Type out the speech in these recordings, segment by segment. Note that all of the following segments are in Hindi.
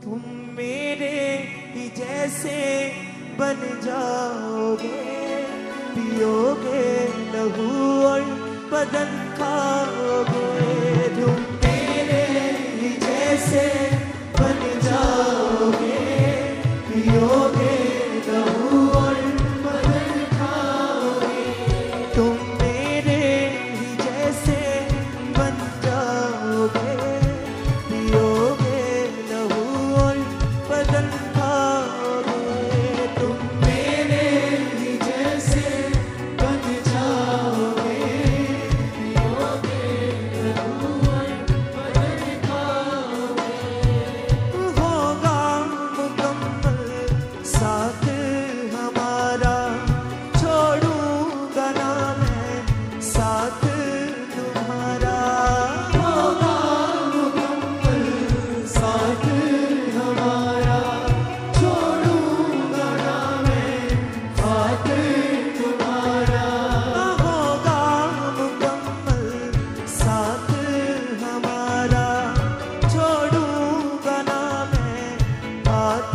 तुम मेरे ही जैसे बन जाओगे, पियोगे लहू और बदन खाओगे। तुम मेरे ही जैसे बन जाओगे, पियोगे लहू और बदन खाओगे। तुम मेरे ही जैसे बन जाओगे, पियोगे लहू और बदन खाओगे। तुम मेरे ही जैसे बन जाओगे, पियोगे लहू और बदन खाओगे। होगा मुकम्मल साथ हमारा, छोड़ूंगा ना मैं साथ तुम्हारा। होगा मुकम्मल साथ हमारा, छोड़ूंगा ना मैं साथ तुम्हारा। होगा मुकम्मल साथ हमारा, छोड़ूंगा ना मैं साथ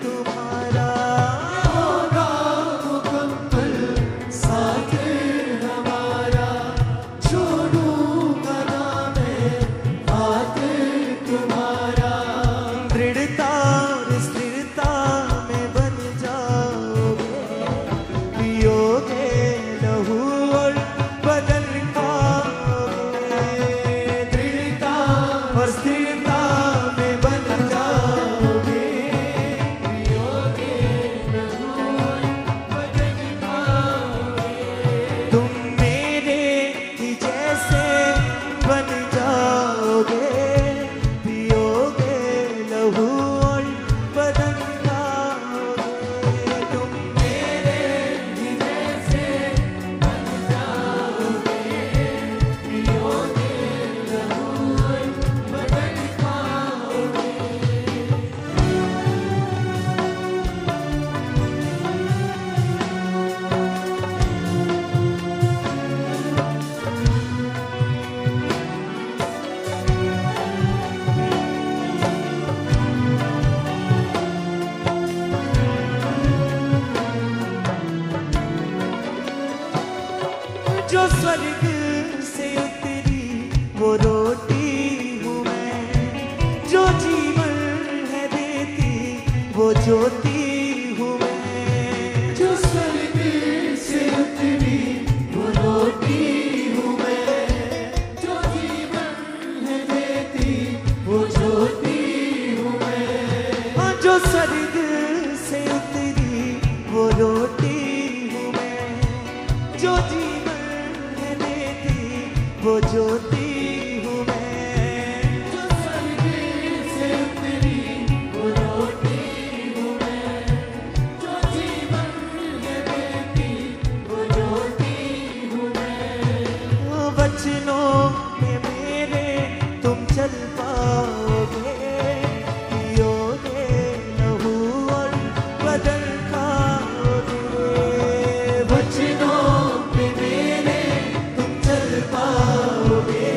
तुम्हारा। होगा मुकम्मल साथ हमारा, छोड़ूंगा ना मैं साथ तुम्हारा। दृढ़ता और स्थिरता में बन जाओगे, पियोगे लहू और बदन खाओगे। दृढ़ता और स्थिरता में बन जाओगे, पियोगे लहू और बदन खाओगे। तुम मेरे ही जैसे बन जाओगे, पियोगे लहू और बदन खाओगे। तुम मेरे ही जैसे बन जाओगे, पियोगे लहू और बदन खाओगे। जो स्वर्ग से उतरी वो रोटी हूँ मैं, जो जीवन है देती वो ज्योति हूँ मैं। जो स्वर्ग से उतरी वो रोटी हूँ मैं, जो जीवन है देती वो ज्योति हूँ मैं। हाँ, जो स्वर्ग से उतरी वो रोटी हूँ मैं, जो जीवन है देती वो ज्योति हूँ मैं। जो स्वर्ग से उतरी वो रोटी हूँ मैं, जो जीवन है देती वो ज्योति हूँ मैं। वचनों में मेरे तुम चल पाओगे, पियोगे लहू और बदन खाओगे। वचनों में मेरे तुम चल पाओगे,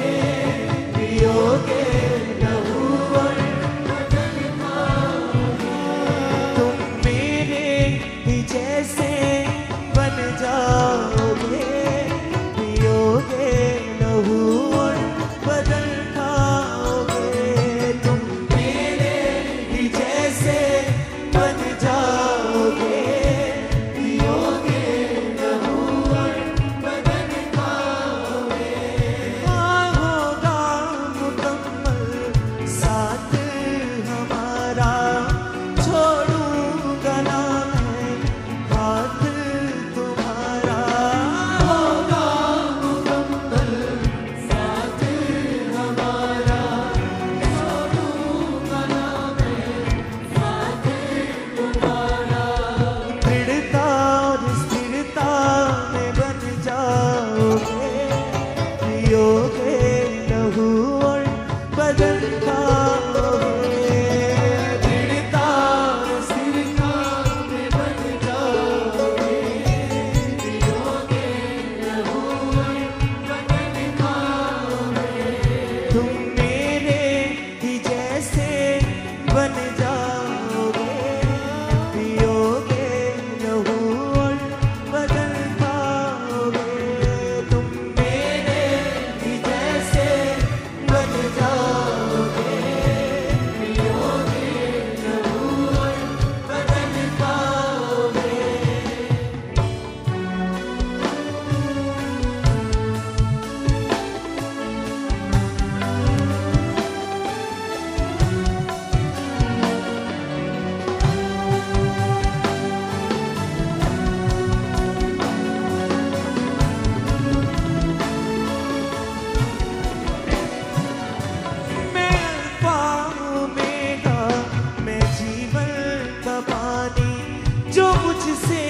मुझसे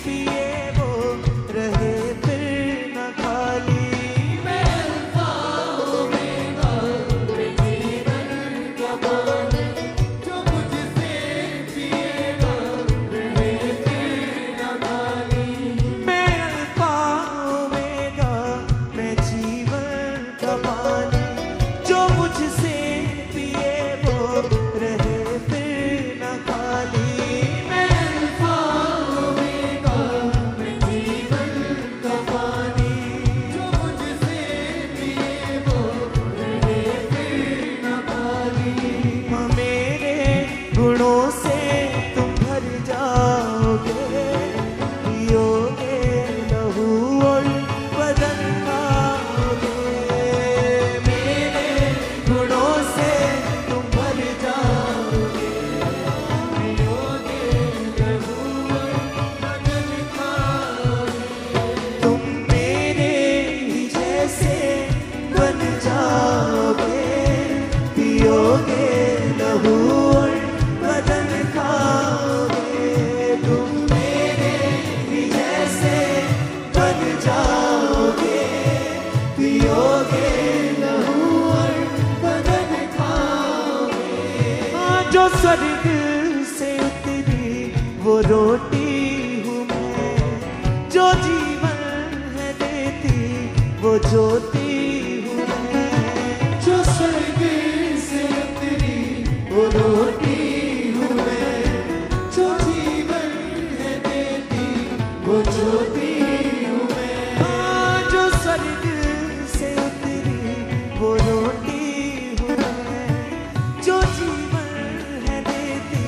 पिए वो रहे फिर न खाली। मैं अल्फा ओमेगा, मैं जीवन का पानी, जो मुझसे पिएगा रहे फिर न खाली। मैं अल्फा ओमेगा, मैं जीवन का पानी, जो मुझसे पिए वो रहे फिर न खाली। मैं अल्फा ओमेगा, मैं जीवन का पानी, जो मुझसे पिए वो रहे फिर न खाली। मेरे गुणों से तुम भर जाओगे, पियोगे लहू और बदन खाओगे। मेरे गुणों से तुम भर जाओगे, पियोगे लहू और बदन खाओगे। तुम मेरे ही जैसे बन जाओगे, पियोगे लहू और बदन खाओगे। तुम मेरे ही जैसे बन जाओगे, पियोगे लहू और बदन खाओगे। जो स्वर्ग से उतरी वो रोटी हूँ मैं, जो जीवन है देती वो ज्योति हूँ मैं। जो स्वर्ग से उतरी वो रोटी हूँ मैं, जो जीवन है देती वो ज्योति हूँ मैं। जो स्वर्ग से उतरी वो रोटी हूँ मैं, जो जीवन है देती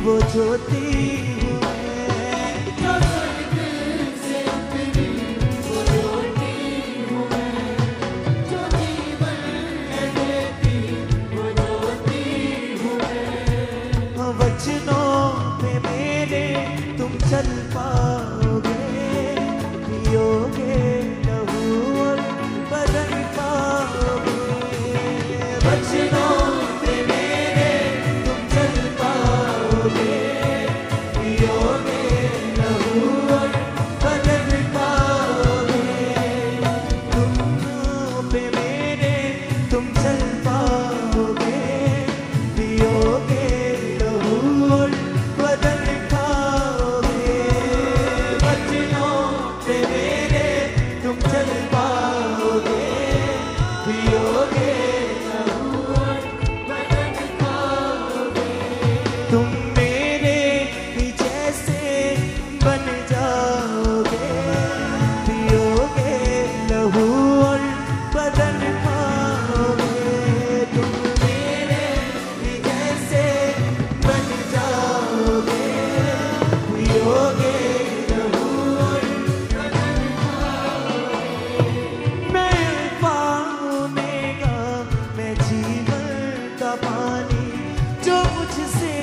वो ज्योति हूँ मैं। जो स्वर्ग से उतरी वो रोटी हूँ मैं, जो जीवन है देती वो ज्योति हूँ मैं। वचनों पे मेरे तुम चल पाओगे, पियोगे लहू और बदन पाओगे। वचनों पे मेरे तुम चल पाओगे, पियोगे लहू और बदन पाओगे। तुम पे मेरे तुम चल पाओगे, पियोगे लहू और बदन खाओगे। वचनों पे मेरे तुम चल पाओगे, पियोगे लहू और बदन खाओगे। तुम मेरे ही जैसे बन जाओगे, पियोगे लहू और बदन खाओगे। तुम मेरे ही जैसे बन जाओगे, पियोगे लहू और बदन खाओगे। मैं अल्फा ओमेगा, मैं जीवन का पानी, जो मुझसे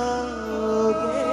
पाओगे।